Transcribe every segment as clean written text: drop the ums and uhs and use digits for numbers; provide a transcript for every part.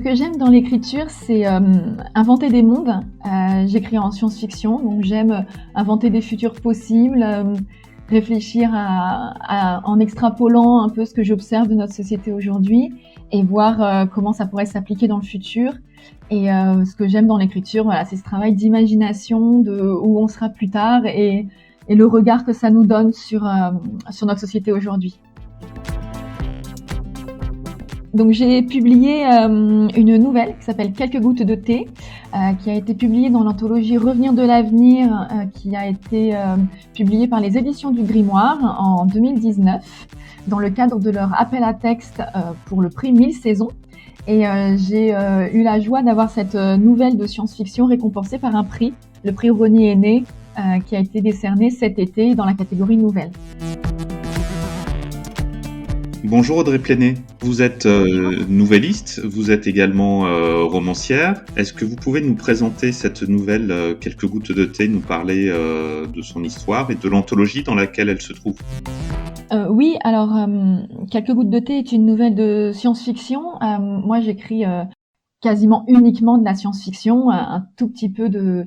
que j'aime dans l'écriture, c'est inventer des mondes. J'écris en science-fiction, donc j'aime inventer des futurs possibles, réfléchir en extrapolant un peu ce que j'observe de notre société aujourd'hui et voir comment ça pourrait s'appliquer dans le futur. Et ce que j'aime dans l'écriture, voilà, c'est ce travail d'imagination de où on sera plus tard et le regard que ça nous donne sur notre société aujourd'hui. Donc j'ai publié une nouvelle qui s'appelle Quelques gouttes de thé, qui a été publiée dans l'anthologie Revenir de l'avenir, qui a été publiée par les éditions du Grimoire en 2019, dans le cadre de leur appel à texte pour le prix 1000 saisons. Et j'ai eu la joie d'avoir cette nouvelle de science-fiction récompensée par un prix, le prix Rosny Aîné, qui a été décerné cet été dans la catégorie nouvelle. Bonjour Audrey Pléné, vous êtes nouvelliste, vous êtes également romancière. Est-ce que vous pouvez nous présenter cette nouvelle Quelques gouttes de thé, nous parler de son histoire et de l'anthologie dans laquelle elle se trouve ? Oui, alors Quelques gouttes de thé est une nouvelle de science-fiction. Moi j'écris quasiment uniquement de la science-fiction, un tout petit peu de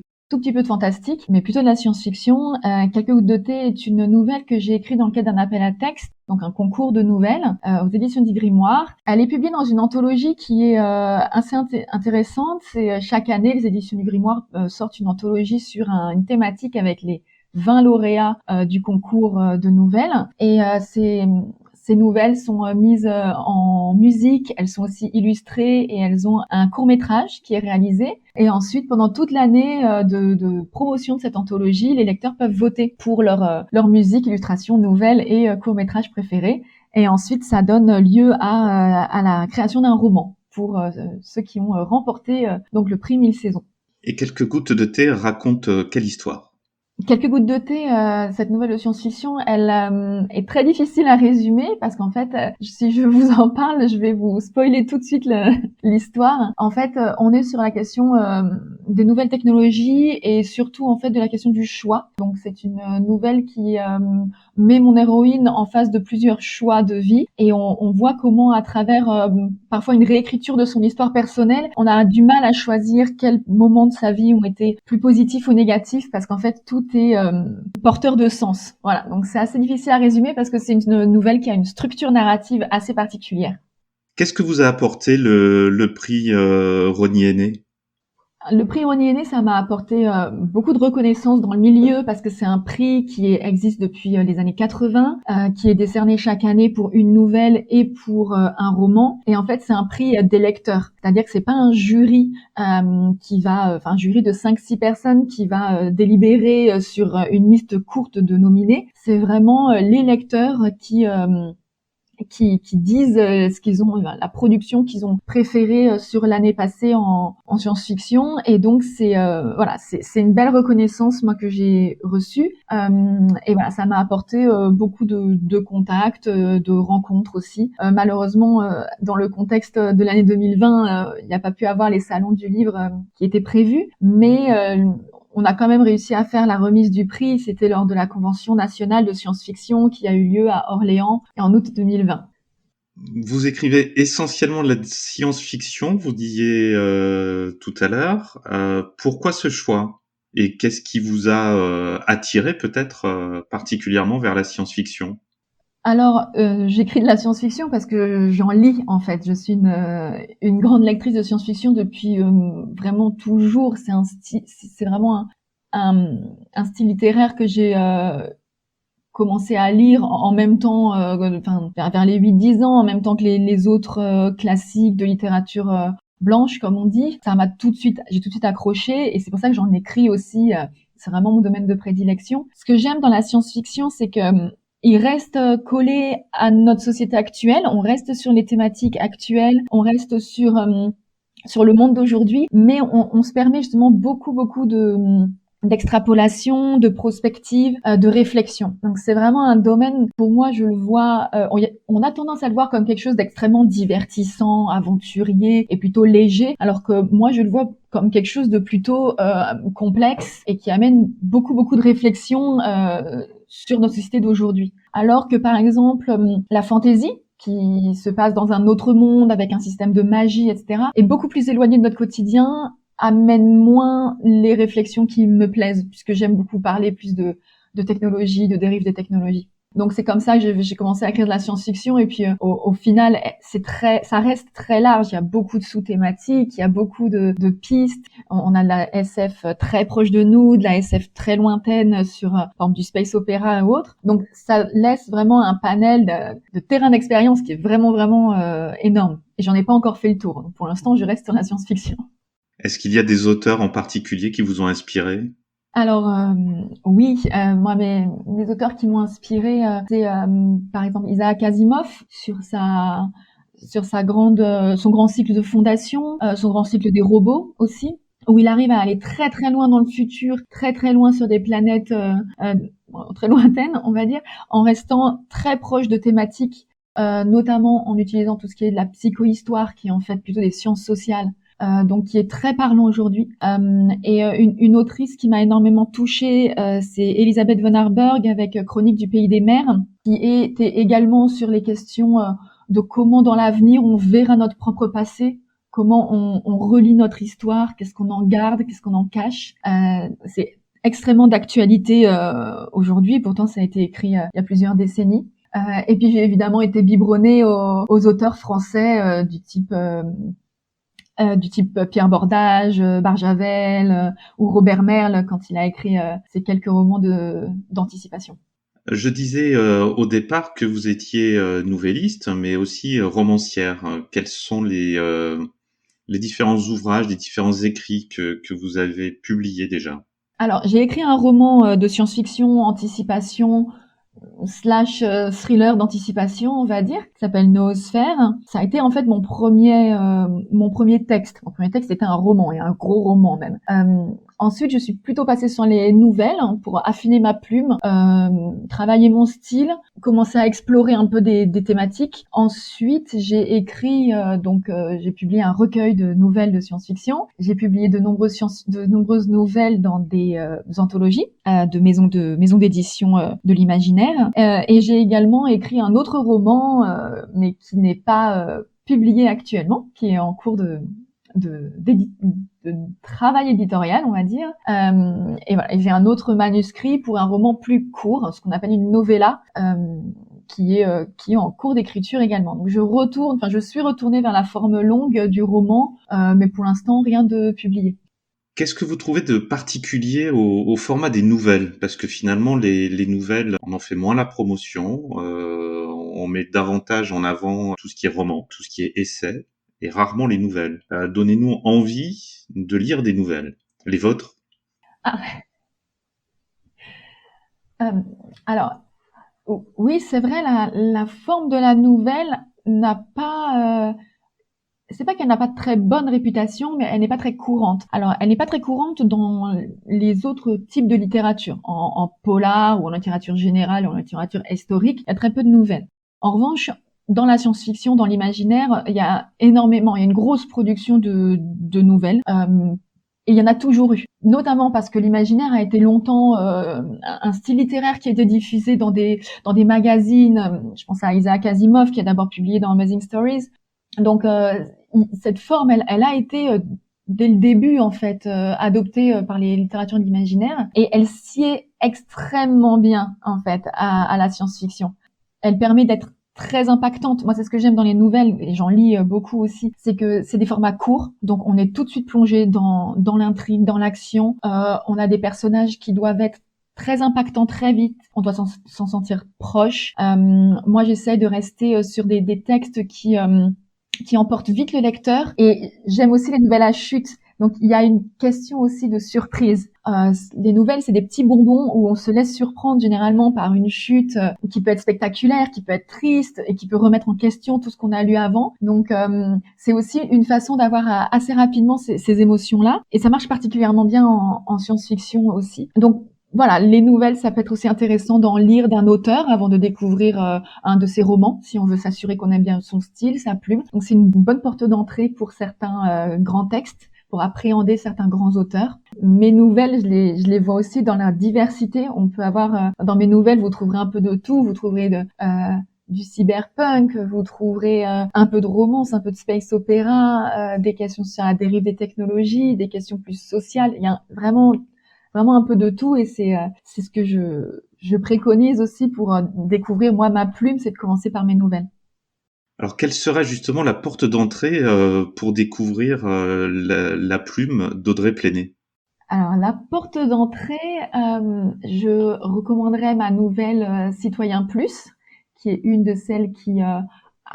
fantastique, mais plutôt de la science-fiction. Quelques gouttes de thé est une nouvelle que j'ai écrite dans le cadre d'un appel à texte, donc un concours de nouvelles aux éditions du Grimoire. Elle est publiée dans une anthologie qui est assez intéressante. C'est chaque année, les éditions du Grimoire sortent une anthologie sur une thématique avec les 20 lauréats du concours de nouvelles. Et ces nouvelles sont mises en musique, elles sont aussi illustrées et elles ont un court-métrage qui est réalisé. Et ensuite, pendant toute l'année de promotion de cette anthologie, les lecteurs peuvent voter pour leur musique, illustration, nouvelles et court-métrage préférés. Et ensuite, ça donne lieu à la création d'un roman pour ceux qui ont remporté donc le prix 1000 saisons. Et Quelques gouttes de thé raconte quelle histoire ? Quelques gouttes de thé, cette nouvelle de science-fiction, elle est très difficile à résumer parce qu'en fait, si je vous en parle, je vais vous spoiler tout de suite l'histoire. En fait, on est sur la question des nouvelles technologies et surtout en fait de la question du choix. Donc c'est une nouvelle qui met mon héroïne en face de plusieurs choix de vie et on voit comment à travers parfois une réécriture de son histoire personnelle, on a du mal à choisir quels moments de sa vie ont été plus positifs ou négatifs parce qu'en fait tout est porteur de sens. Voilà, donc c'est assez difficile à résumer parce que c'est une nouvelle qui a une structure narrative assez particulière. Qu'est-ce que vous a apporté le prix Rosny Aîné ? Le prix Rosny Aîné, ça m'a apporté beaucoup de reconnaissance dans le milieu parce que c'est un prix qui existe depuis les années 80, qui est décerné chaque année pour une nouvelle et pour un roman. Et en fait, c'est un prix des lecteurs. C'est-à-dire que c'est pas un jury un jury de 5-6 personnes qui va délibérer sur une liste courte de nominés. C'est vraiment les lecteurs qui disent ce qu'ils ont, la production qu'ils ont préférée sur l'année passée en science-fiction. Et donc c'est une belle reconnaissance moi que j'ai reçue. Et voilà, ça m'a apporté beaucoup de contacts, de rencontres aussi. Malheureusement, dans le contexte de l'année 2020, il n'y a pas pu avoir les salons du livre qui étaient prévus, mais on a quand même réussi à faire la remise du prix. C'était lors de la Convention nationale de science-fiction qui a eu lieu à Orléans en août 2020. Vous écrivez essentiellement de la science-fiction, vous disiez tout à l'heure. Pourquoi ce choix ? Et qu'est-ce qui vous a attiré peut-être particulièrement vers la science-fiction ? Alors, j'écris de la science-fiction parce que j'en lis, en fait. Je suis une grande lectrice de science-fiction depuis vraiment toujours. C'est vraiment un style littéraire que j'ai commencé à lire en même temps, vers les 8-10 ans, en même temps que les autres classiques de littérature blanche, comme on dit. J'ai tout de suite accroché et c'est pour ça que j'en écris aussi. C'est vraiment mon domaine de prédilection. Ce que j'aime dans la science-fiction, c'est que il reste collé à notre société actuelle, on reste sur les thématiques actuelles, on reste sur le monde d'aujourd'hui, mais on se permet justement beaucoup d'extrapolation, de prospective, de réflexion. Donc c'est vraiment un domaine, pour moi je le vois, on a tendance à le voir comme quelque chose d'extrêmement divertissant, aventurier et plutôt léger, alors que moi je le vois comme quelque chose de plutôt complexe et qui amène beaucoup de réflexion sur notre société d'aujourd'hui. Alors que par exemple la fantasy, qui se passe dans un autre monde avec un système de magie, etc., est beaucoup plus éloigné de notre quotidien, amène moins les réflexions qui me plaisent, puisque j'aime beaucoup parler plus de technologie, de dérives des technologies. Donc c'est comme ça que j'ai commencé à écrire de la science-fiction, et puis au final ça reste très large. Il y a beaucoup de sous-thématiques, il y a beaucoup de pistes. On a de la SF très proche de nous, de la SF très lointaine sur par exemple du space opéra ou autre. Donc ça laisse vraiment un panel de terrain d'expérience qui est vraiment énorme. Et j'en ai pas encore fait le tour. Donc pour l'instant, je reste sur la science-fiction. Est-ce qu'il y a des auteurs en particulier qui vous ont inspiré? Alors oui, moi mes auteurs qui m'ont inspirée, c'est par exemple Isaac Asimov sur son grand cycle de fondation, son grand cycle des robots aussi, où il arrive à aller très très loin dans le futur, très très loin sur des planètes très lointaines, on va dire, en restant très proche de thématiques, notamment en utilisant tout ce qui est de la psychohistoire, qui est en fait plutôt des sciences sociales. Donc qui est très parlant aujourd'hui. Et une autrice qui m'a énormément touchée, c'est Elisabeth von Harburg avec Chronique du pays des mers, qui était également sur les questions de comment dans l'avenir on verra notre propre passé, comment on relie notre histoire, qu'est-ce qu'on en garde, qu'est-ce qu'on en cache. C'est extrêmement d'actualité aujourd'hui, pourtant ça a été écrit il y a plusieurs décennies. Et puis j'ai évidemment été biberonnée aux auteurs français du type Pierre Bordage, Barjavel ou Robert Merle quand il a écrit ses quelques romans d'anticipation. Je disais au départ que vous étiez nouvelliste, mais aussi romancière. Quels sont les différents ouvrages, les différents écrits que vous avez publiés déjà? Alors, j'ai écrit un roman de science-fiction, anticipation, / thriller d'anticipation, on va dire, qui s'appelle Noosphère. Ça a été en fait mon premier texte. Mon premier texte était un roman, et un gros roman même. Ensuite, je suis plutôt passée sur les nouvelles pour affiner ma plume, travailler mon style, commencer à explorer un peu des thématiques. Ensuite, j'ai écrit j'ai publié un recueil de nouvelles de science-fiction. J'ai publié de nombreuses nouvelles dans des anthologies de maisons d'édition de l'imaginaire. Et j'ai également écrit un autre roman, mais qui n'est pas publié actuellement, qui est en cours de travail éditorial, on va dire. Et voilà, et j'ai un autre manuscrit pour un roman plus court, ce qu'on appelle une novella, qui est en cours d'écriture également. Donc je suis retournée vers la forme longue du roman, mais pour l'instant rien de publié. Qu'est-ce que vous trouvez de particulier au format des nouvelles? Parce que finalement, les nouvelles, on en fait moins la promotion, on met davantage en avant tout ce qui est roman, tout ce qui est essai, et rarement les nouvelles. Donnez-nous envie de lire des nouvelles. Les vôtres? Ah. Alors, oui, c'est vrai, la forme de la nouvelle n'a pas... c'est pas qu'elle n'a pas de très bonne réputation, mais elle n'est pas très courante. Alors, elle n'est pas très courante dans les autres types de littérature. En polar, ou en littérature générale, ou en littérature historique, il y a très peu de nouvelles. En revanche, dans la science-fiction, dans l'imaginaire, il y a une grosse production de nouvelles. Et il y en a toujours eu, notamment parce que l'imaginaire a été longtemps un style littéraire qui a été diffusé dans des magazines. Je pense à Isaac Asimov, qui a d'abord publié dans Amazing Stories. Donc cette forme, elle a été dès le début en fait adoptée par les littératures de l'imaginaire, et elle sied extrêmement bien en fait à la science-fiction. Elle permet d'être très impactante. Moi, c'est ce que j'aime dans les nouvelles, et j'en lis beaucoup aussi, c'est que c'est des formats courts, donc on est tout de suite plongé dans l'intrigue, dans l'action. On a des personnages qui doivent être très impactants très vite, on doit s'en sentir proche. Moi, j'essaie de rester sur des textes qui emportent vite le lecteur, et j'aime aussi les nouvelles à chute. Donc il y a une question aussi de surprise. Les nouvelles, c'est des petits bonbons où on se laisse surprendre généralement par une chute qui peut être spectaculaire, qui peut être triste, et qui peut remettre en question tout ce qu'on a lu avant. Donc c'est aussi une façon d'avoir assez rapidement ces émotions-là, et ça marche particulièrement bien en science-fiction aussi. Donc voilà, les nouvelles, ça peut être aussi intéressant d'en lire d'un auteur avant de découvrir un de ses romans, si on veut s'assurer qu'on aime bien son style, sa plume. Donc c'est une bonne porte d'entrée pour certains grands textes, pour appréhender certains grands auteurs. Mes nouvelles, je les vois aussi dans la diversité. On peut avoir dans mes nouvelles, vous trouverez un peu de tout. Vous trouverez du cyberpunk, vous trouverez un peu de romance, un peu de space opéra, des questions sur la dérive des technologies, des questions plus sociales. Il y a vraiment un peu de tout, et c'est ce que je préconise aussi pour découvrir moi ma plume, c'est de commencer par mes nouvelles. Alors, quelle serait justement la porte d'entrée pour découvrir la plume d'Audrey Plenay? Alors la porte d'entrée, je recommanderais ma nouvelle Citoyen Plus, qui est une de celles qui, à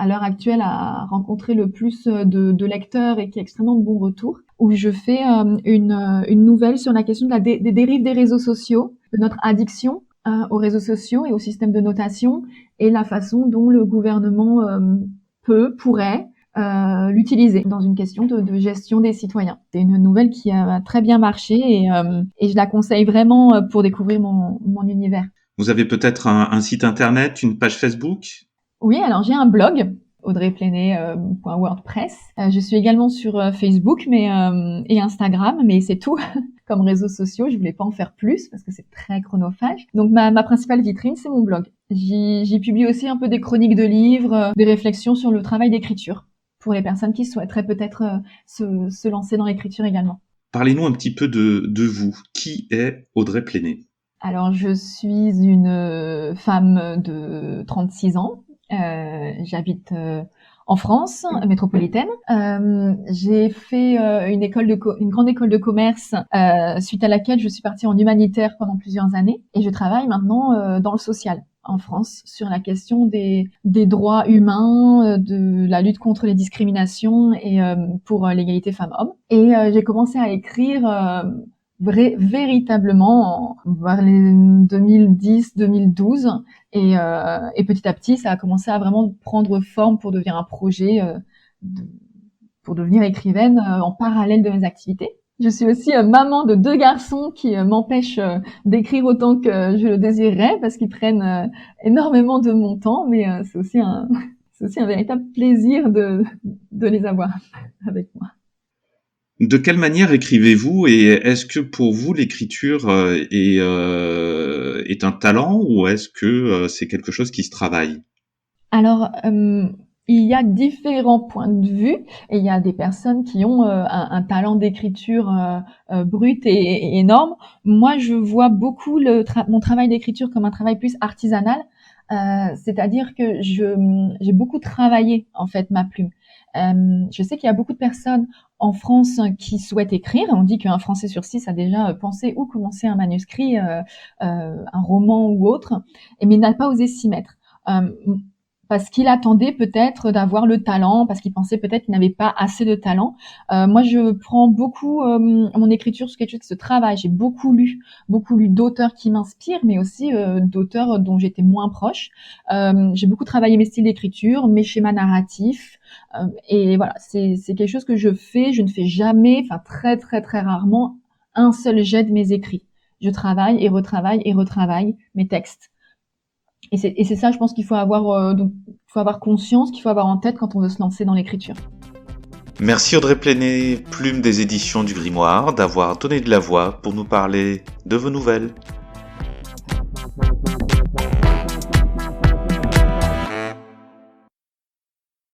l'heure actuelle, a rencontré le plus de lecteurs et qui a extrêmement de bons retours, où je fais une nouvelle sur la question de des dérives des réseaux sociaux, de notre addiction aux réseaux sociaux et au système de notation, et la façon dont le gouvernement pourrait l'utiliser dans une question de gestion des citoyens. C'est une nouvelle qui a très bien marché, et je la conseille vraiment pour découvrir mon univers. Vous avez peut-être un site internet, une page Facebook? Oui, alors j'ai un blog, audreyplenay.wordpress. Je suis également sur Facebook et Instagram, mais c'est tout. Comme réseaux sociaux, je voulais pas en faire plus parce que c'est très chronophage. Donc ma principale vitrine, c'est mon blog. J'y publie aussi un peu des chroniques de livres, des réflexions sur le travail d'écriture, pour les personnes qui souhaiteraient peut-être se lancer dans l'écriture également. Parlez-nous un petit peu de vous. Qui est Audrey Plenay? Alors, je suis une femme de 36 ans. J'habite en France métropolitaine. J'ai fait une grande école de commerce, suite à laquelle je suis partie en humanitaire pendant plusieurs années, et je travaille maintenant dans le social en France sur la question des droits humains, de la lutte contre les discriminations et pour l'égalité femmes-hommes. Et j'ai commencé à écrire véritablement vers les 2010-2012, et petit à petit ça a commencé à vraiment prendre forme pour devenir un projet, pour devenir écrivaine en parallèle de mes activités. Je suis aussi maman de 2 garçons qui m'empêchent d'écrire autant que je le désirerais, parce qu'ils prennent énormément de mon temps, mais c'est aussi un véritable plaisir de les avoir avec moi. De quelle manière écrivez-vous, et est-ce que pour vous l'écriture est un talent, ou est-ce que c'est quelque chose qui se travaille? Alors, il y a différents points de vue, et il y a des personnes qui ont un talent d'écriture brut et énorme. Moi, je vois beaucoup mon travail d'écriture comme un travail plus artisanal, c'est-à-dire que j'ai beaucoup travaillé en fait ma plume. Je sais qu'il y a beaucoup de personnes en France qui souhaitent écrire. On dit qu'un Français sur 6 a déjà pensé ou commencé un manuscrit, un roman ou autre, mais il n'a pas osé s'y mettre. Parce qu'il attendait peut-être d'avoir le talent, parce qu'il pensait peut-être qu'il n'avait pas assez de talent. Moi, je prends beaucoup mon écriture sur quelque chose qui se travaille. J'ai beaucoup lu d'auteurs qui m'inspirent, mais aussi d'auteurs dont j'étais moins proche. J'ai beaucoup travaillé mes styles d'écriture, mes schémas narratifs, et voilà, c'est quelque chose que je fais. Je ne fais jamais, enfin très très très rarement, un seul jet de mes écrits. Je travaille et retravaille mes textes. Et c'est ça, je pense qu'il faut avoir, faut avoir conscience, qu'il faut avoir en tête quand on veut se lancer dans l'écriture. Merci Audrey Plenay, plume des éditions du Grimoire, d'avoir donné de la voix pour nous parler de vos nouvelles.